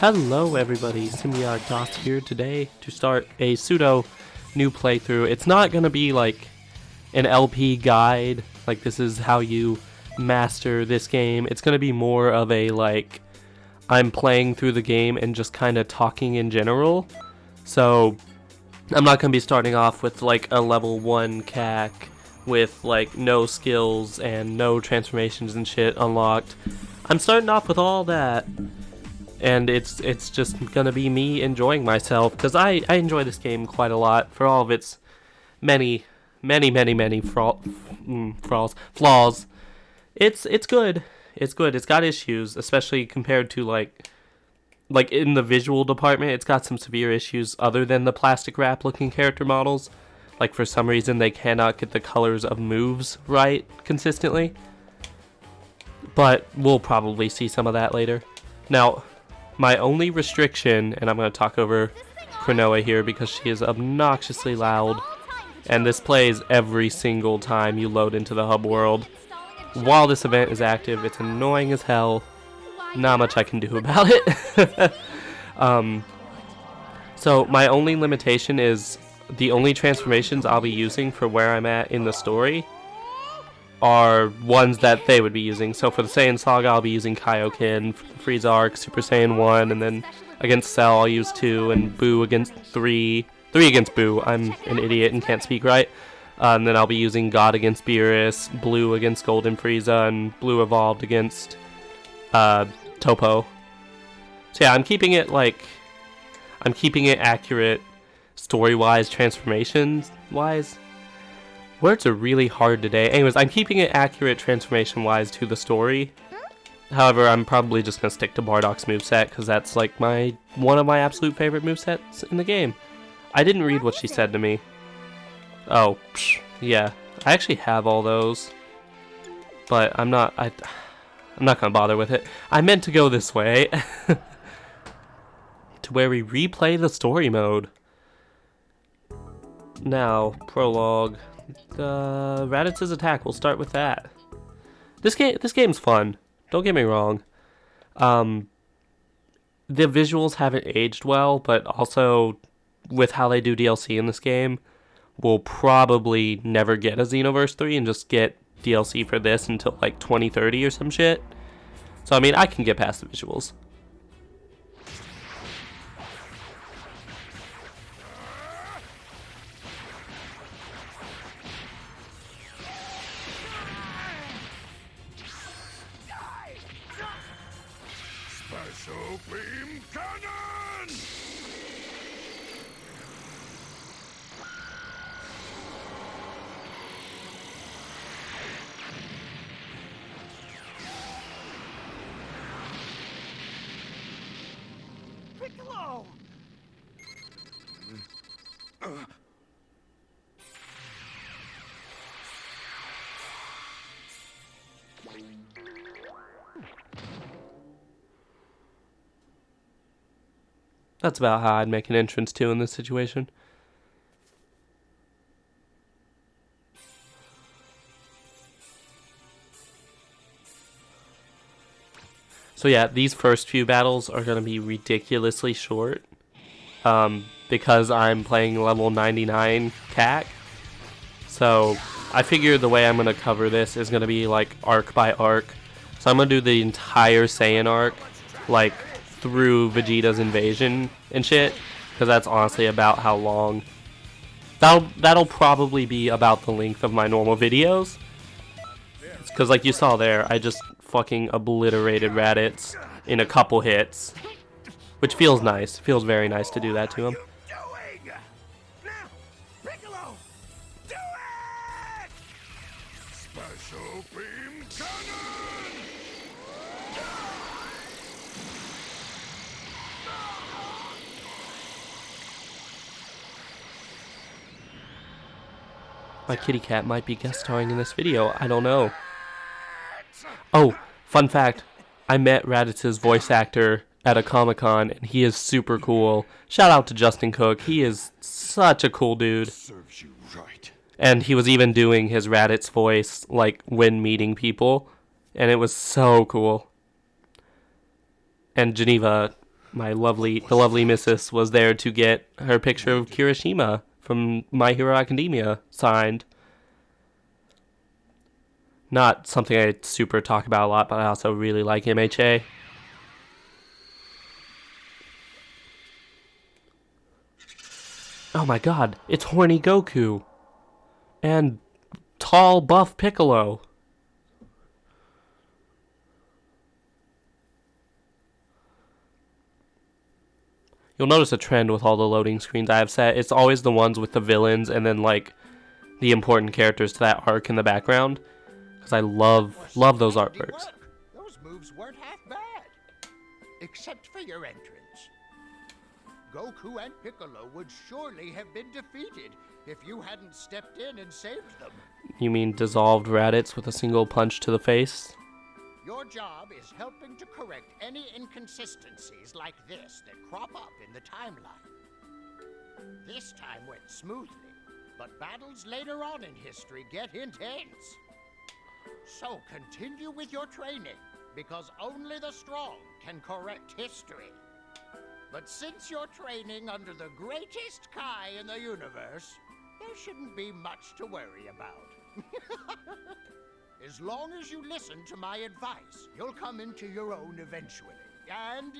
Hello everybody, Symbiotic Dots here today to start a pseudo new playthrough. It's not going to be like an LP guide, like this is how you master this game. It's going to be more of a like, I'm playing through the game and just kind of talking in general. So I'm not going to be starting off with like a level 1 CAC with like no skills and no transformations and shit unlocked. I'm starting off with all that. And it's just gonna be me enjoying myself, because I enjoy this game quite a lot for all of its many flaws. It's good. It's good. It's got issues, especially compared to like in the visual department. It's got some severe issues other than the plastic wrap looking character models. Like for some reason they cannot get the colors of moves right consistently. But we'll probably see some of that later. Now, my only restriction, and I'm going to talk over Cronoa here because she is obnoxiously loud, and this plays every single time you load into the hub world. While this event is active, it's annoying as hell. Not much I can do about it. So my only limitation is the only transformations I'll be using for where I'm at in the story are ones that they would be using. So for the Saiyan Saga, I'll be using Kaioken, Frieza Arc, Super Saiyan 1, and then against Cell, I'll use 2, and Boo against 3. 3 against Boo. I'm an idiot and can't speak right. And then I'll be using God against Beerus, Blue against Golden Frieza, and Blue Evolved against Topo. So yeah, I'm keeping it accurate story-wise, transformations-wise. Words are really hard today. Anyways, I'm keeping it accurate transformation-wise to the story. However, I'm probably just going to stick to Bardock's moveset, because that's like one of my absolute favorite movesets in the game. I didn't read what she said to me. Oh, yeah. I actually have all those. But I'm not going to bother with it. I meant to go this way. To where we replay the story mode. Now, prologue. Raditz' attack, we'll start with that. This game's fun, don't get me wrong. The visuals haven't aged well, but also with how they do DLC in this game, we'll probably never get a Xenoverse 3 and just get DLC for this until like 2030 or some shit. So I mean, I can get past the visuals. Special beam cannon! Piccolo! That's about how I'd make an entrance to in this situation. So yeah, these first few battles are going to be ridiculously short. Because I'm playing level 99 CAC. So I figure the way I'm going to cover this is going to be like arc by arc. So I'm going to do the entire Saiyan arc, like through Vegeta's invasion and shit, because that's honestly about how long. That'll probably be about the length of my normal videos. Because like you saw there, I just fucking obliterated Raditz in a couple hits, which feels nice. Feels very nice to do that to him. Now, Piccolo, do it! Special beam cannon! My kitty cat might be guest starring in this video, I don't know. Oh, fun fact, I met Raditz's voice actor at a Comic-Con, and he is super cool. Shout out to Justin Cook, he is such a cool dude. Serves you right. And he was even doing his Raditz voice, like, when meeting people, and it was so cool. And Geneva, the lovely missus was there to get her picture of Kirishima from My Hero Academia signed. Not something I super talk about a lot, but I also really like MHA. Oh my god, it's horny Goku. And tall, buff Piccolo. You'll notice a trend with all the loading screens I have set. It's always the ones with the villains and then like the important characters to that arc in the background. Because I love those artworks. Those moves weren't half bad. Except for your entrance. Goku and Piccolo would surely have been defeated if you hadn't stepped in and saved them. You mean dissolved Raditz with a single punch to the face? Your job is helping to correct any inconsistencies like this that crop up in the timeline. This time went smoothly, but battles later on in history get intense. So continue with your training, because only the strong can correct history. But since you're training under the greatest Kai in the universe, there shouldn't be much to worry about. As long as you listen to my advice, you'll come into your own eventually. And...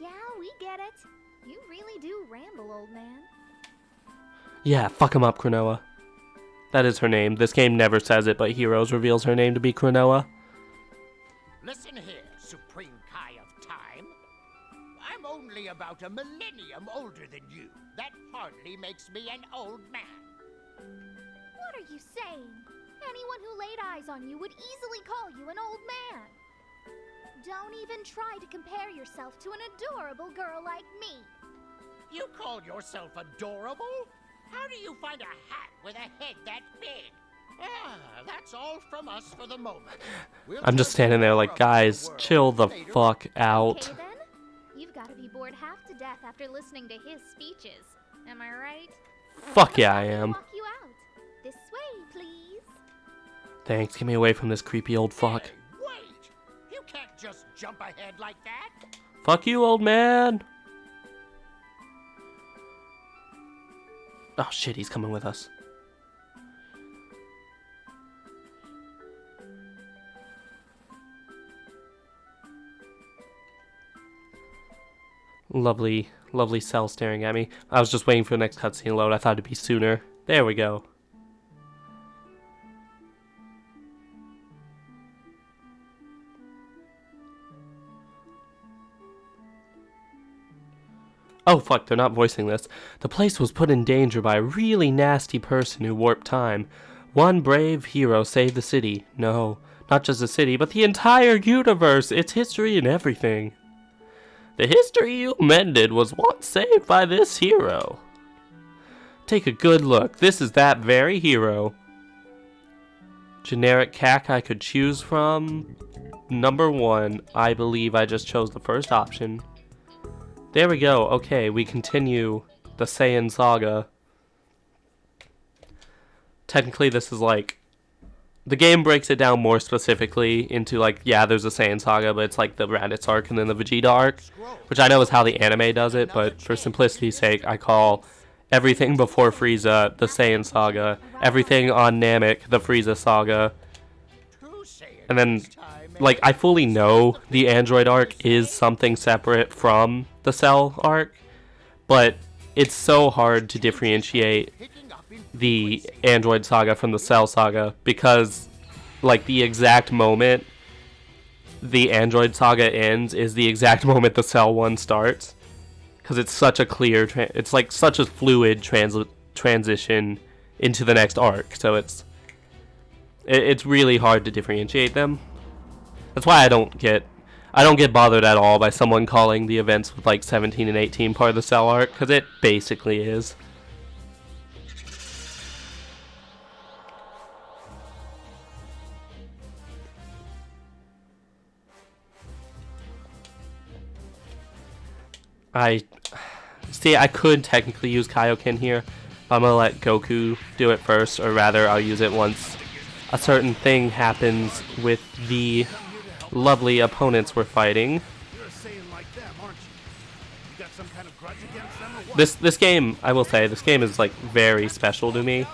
Yeah, we get it. You really do ramble, old man. Yeah, fuck him up, Cronoa. That is her name. This game never says it, but Heroes reveals her name to be Cronoa. Listen here, Supreme Kai of Time. I'm only about a millennium older than you. That hardly makes me an old man. What are you saying? Anyone who laid eyes on you would easily call you an old man. Don't even try to compare yourself to an adorable girl like me. You call yourself adorable? How do you find a hat with a head that big? Ah, that's all from us for the moment. I'm just standing there like, guys, chill the fuck out. Okay then, you've got to be bored half to death after listening to his speeches. Am I right? Fuck yeah, I am. Walk you out. This way, please. Thanks, get me away from this creepy old fuck. Hey, wait! You can't just jump ahead like that. Fuck you, old man! Oh shit, he's coming with us. Lovely, lovely Cell staring at me. I was just waiting for the next cutscene to load. I thought it'd be sooner. There we go. Oh fuck, they're not voicing this. The place was put in danger by a really nasty person who warped time. One brave hero saved the city. No, not just the city, but the entire universe, its history and everything. The history you mended was once saved by this hero. Take a good look. This is that very hero. Generic CAC I could choose from. Number 1. I believe I just chose the first option. There we go. Okay, we continue the Saiyan Saga. Technically, this is like... The game breaks it down more specifically into like, yeah, there's a Saiyan Saga, but it's like the Raditz arc and then the Vegeta arc. Which I know is how the anime does it, but for simplicity's sake, I call everything before Frieza the Saiyan Saga. Everything on Namek the Frieza Saga. And then, like, I fully know the Android arc is something separate from the Cell arc, but it's so hard to differentiate the Android Saga from the Cell Saga because, like, the exact moment the Android Saga ends is the exact moment the Cell one starts, because it's such a clear, it's like such a fluid transition into the next arc, so it's really hard to differentiate them. That's why I don't get bothered at all by someone calling the events with like 17 and 18 part of the Cell arc, because it basically is. I could technically use Kaioken here, but I'm gonna let Goku do it first, or rather I'll use it once a certain thing happens with the lovely opponents we're fighting. You're a Saiyan like This game, I will say, this game is like very special to me.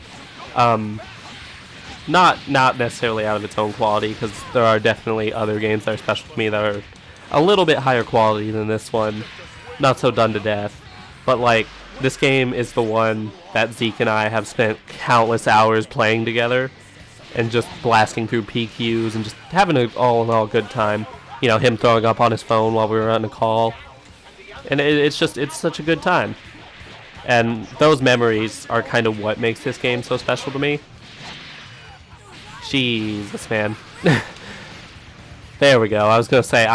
Not necessarily out of its own quality, because there are definitely other games that are special to me that are a little bit higher quality than this one. Not so done to death. But like, this game is the one that Zeke and I have spent countless hours playing together and just blasting through PQs and just having an all-in-all good time. You know, him throwing up on his phone while we were on a call. And it's such a good time. And those memories are kind of what makes this game so special to me. Jesus, man. There we go. I was going to say,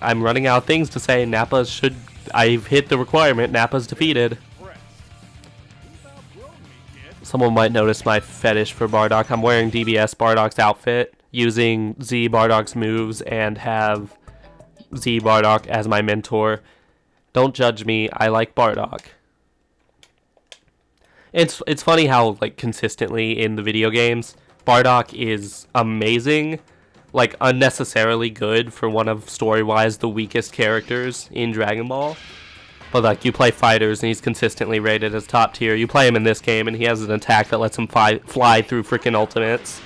I'm running out of things to say. Nappa should... I've hit the requirement. Nappa's defeated. Someone might notice my fetish for Bardock. I'm wearing DBS Bardock's outfit, using Z Bardock's moves, and have Z Bardock as my mentor. Don't judge me. I like Bardock. It's funny how, like, consistently in the video games, Bardock is amazing, like, unnecessarily good for one of, story-wise, the weakest characters in Dragon Ball. But, like, you play fighters and he's consistently rated as top tier. You play him in this game and he has an attack that lets him fly through freaking ultimates.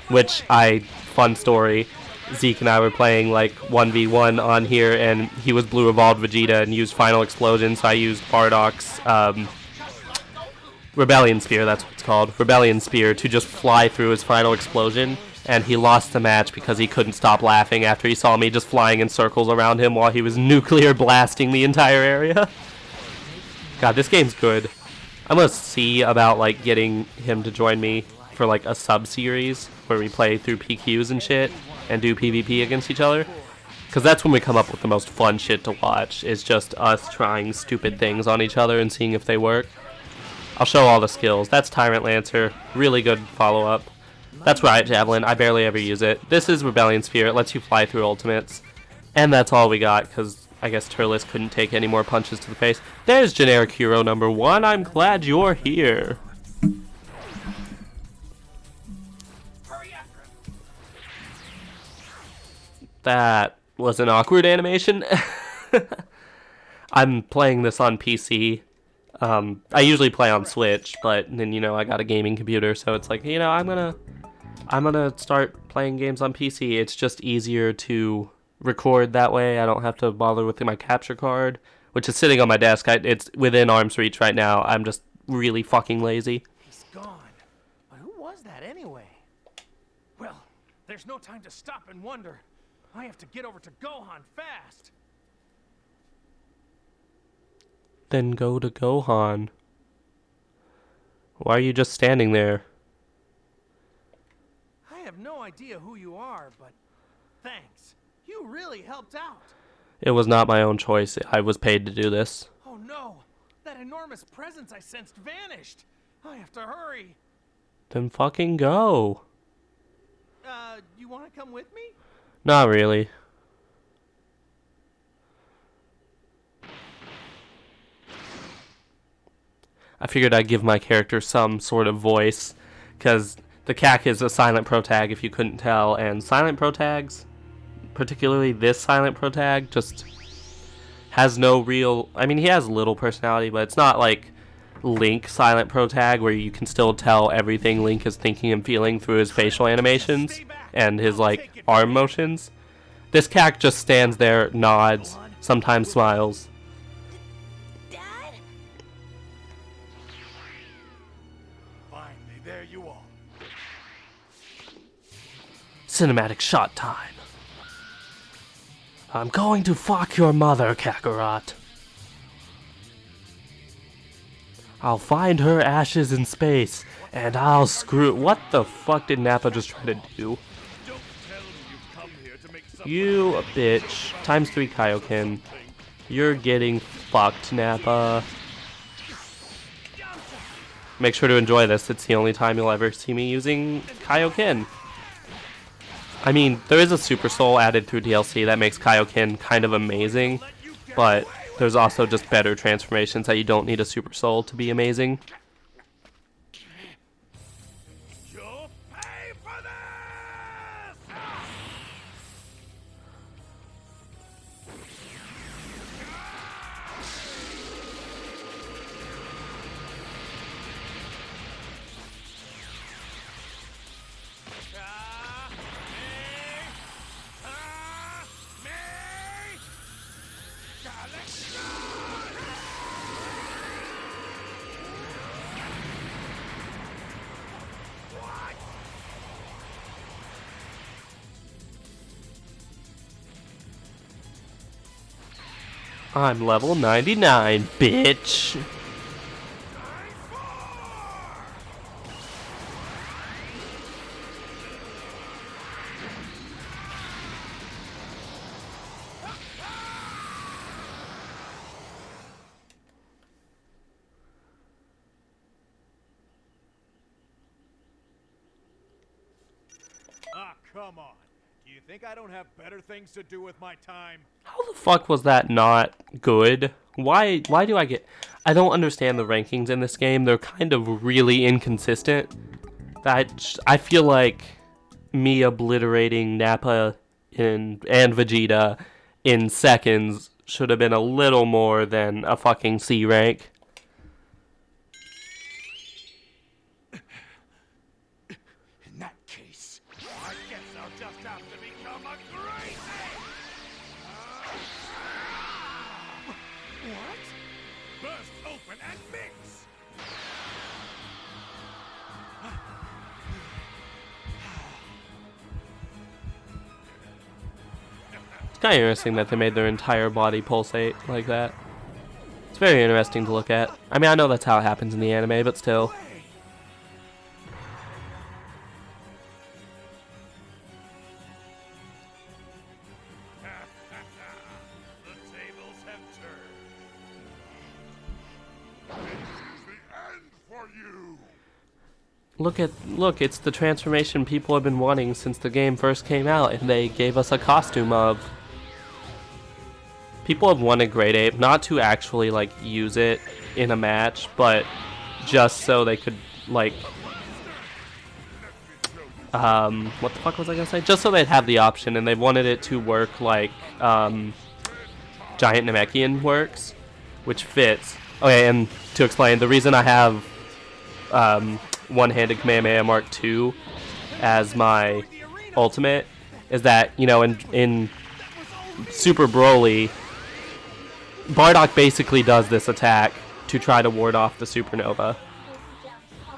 Which, fun story, Zeke and I were playing, like, 1v1 on here, and he was Blue Evolved Vegeta and used Final Explosion, so I used Bardock's, Rebellion Spear, that's what it's called. Rebellion Spear, to just fly through his Final Explosion, and he lost the match because he couldn't stop laughing after he saw me just flying in circles around him while he was nuclear blasting the entire area. God, this game's good. I'm gonna see about, like, getting him to join me for, like, a sub-series where we play through PQs and shit and do PvP against each other. Because that's when we come up with the most fun shit to watch, is just us trying stupid things on each other and seeing if they work. I'll show all the skills. That's Tyrant Lancer. Really good follow-up. That's Riot Javelin. I barely ever use it. This is Rebellion Spear. It lets you fly through ultimates. And that's all we got, because I guess Turles couldn't take any more punches to the face. There's generic hero number 1. I'm glad you're here. That was an awkward animation. I'm playing this on PC. I usually play on Switch, but then, you know, I got a gaming computer, so it's like, you know, I'm gonna start playing games on PC. It's just easier to record that way. I don't have to bother with my capture card, which is sitting on my desk. It's within arm's reach right now. I'm just really fucking lazy. He's gone. But who was that anyway? Well, there's no time to stop and wonder. I have to get over to Gohan fast. Then go to Gohan. Why are you just standing there? I have no idea who you are, but thanks. You really helped out. It was not my own choice. I was paid to do this. Oh no! That enormous presence I sensed vanished. I have to hurry. Then fucking go. You want to come with me? Not really. I figured I'd give my character some sort of voice, because the CAC is a silent protag, if you couldn't tell, and silent protags, particularly this silent protag, just has no real... I mean, he has little personality, but it's not like Link silent protag, where you can still tell everything Link is thinking and feeling through his facial animations and his, like, arm motions. This CAC just stands there, nods, sometimes smiles. There you are. Cinematic shot time. I'm going to fuck your mother, Kakarot. I'll find her ashes in space, and I'll screw... What the fuck did Nappa just try to do? You a bitch. Times 3 Kaioken. You're getting fucked, Nappa. Make sure to enjoy this. It's the only time you'll ever see me using Kaioken. I mean, there is a Super Soul added through DLC that makes Kaioken kind of amazing, but there's also just better transformations that you don't need a Super Soul to be amazing. You'll pay for this! I'm level 99, bitch. Ah, come on. Do you think I don't have better things to do with my time? How the fuck was that not good? Why do I get... I don't understand the rankings in this game. They're kind of really inconsistent. I feel like me obliterating Nappa and Vegeta in seconds should have been a little more than a fucking C rank. In that case, I guess I'll just have to become a crazy! What? Burst open and mix! It's kind of interesting that they made their entire body pulsate like that. It's very interesting to look at. I mean, I know that's how it happens in the anime, but still. The tables have turned. This is the end for you! Look, it's the transformation people have been wanting since the game first came out, and they gave us a costume of. People have wanted Great Ape, not to actually, like, use it in a match, but just so they could, like, what the fuck was I gonna say? Just so they'd have the option, and they wanted it to work like, Giant Namekian works, which fits. Okay, and to explain, the reason I have, One-Handed Kamehameha Mark II as my ultimate is that, you know, in Super Broly, Bardock basically does this attack to try to ward off the supernova.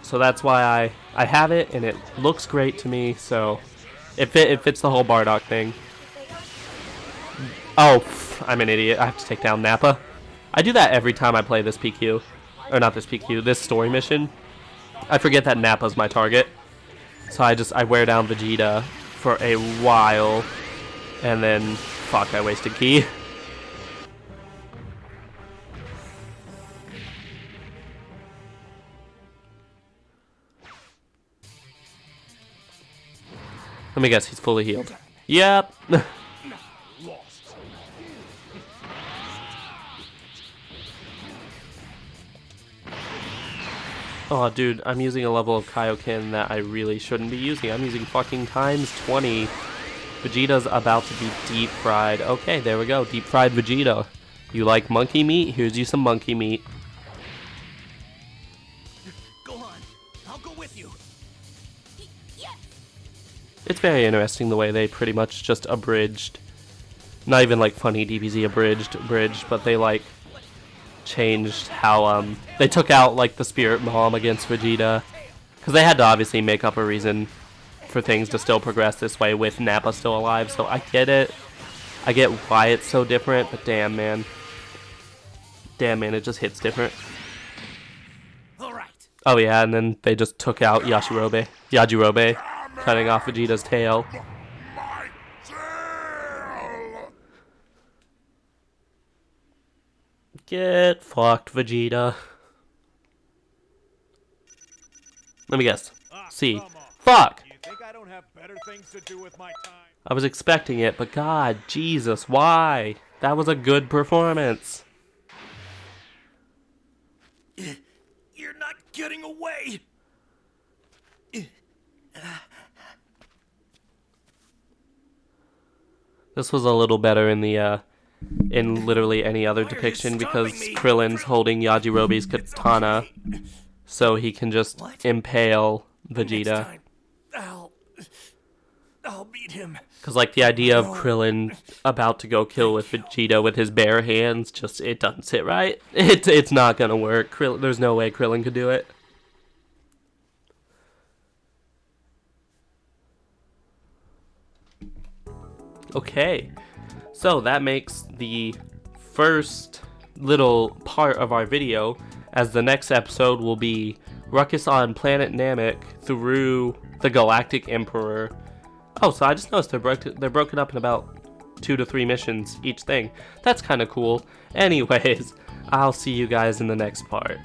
So that's why I have it, and it looks great to me, so it fits the whole Bardock thing. Oh, I'm an idiot. I have to take down Nappa. I do that every time I play this PQ. Or not this PQ, this story mission. I forget that Nappa's my target. So I wear down Vegeta for a while, and then, fuck, I wasted ki. Let me guess, he's fully healed. Yep. Lost. Oh, dude, I'm using a level of Kaioken that I really shouldn't be using. I'm using fucking times 20. Vegeta's about to be deep fried. Okay, there we go. Deep fried Vegeta. You like monkey meat? Here's you some monkey meat. Go on. I'll go with you. It's very interesting the way they pretty much just abridged. Not even like funny DBZ abridged, but they like changed how they took out like the Spirit Bomb against Vegeta, because they had to obviously make up a reason for things to still progress this way with Nappa still alive. So I get it. I get why it's so different, but damn man, it just hits different. All right. Oh yeah, and then they just took out Yajirobe, cutting off Vegeta's tail. My tail! Get fucked, Vegeta. Let me guess. C. Come on. Fuck! Do you think I don't have better things to do with my time? I was expecting it, but god, Jesus, why? That was a good performance. You're not getting away. This was a little better in the, in literally any other depiction, because Krillin's holding Yajirobe's katana, so he can just impale Vegeta. Ow. I'll beat him. Because, like, the idea of Krillin about to go kill with Vegeta with his bare hands, just, it doesn't sit right. It's not gonna work. There's no way Krillin could do it. Okay, so that makes the first little part of our video, as the next episode will be Ruckus on Planet Namek through the Galactic Emperor. Oh, so I just noticed they're broken up in about 2 to 3 missions each thing. That's kind of cool. Anyways, I'll see you guys in the next part.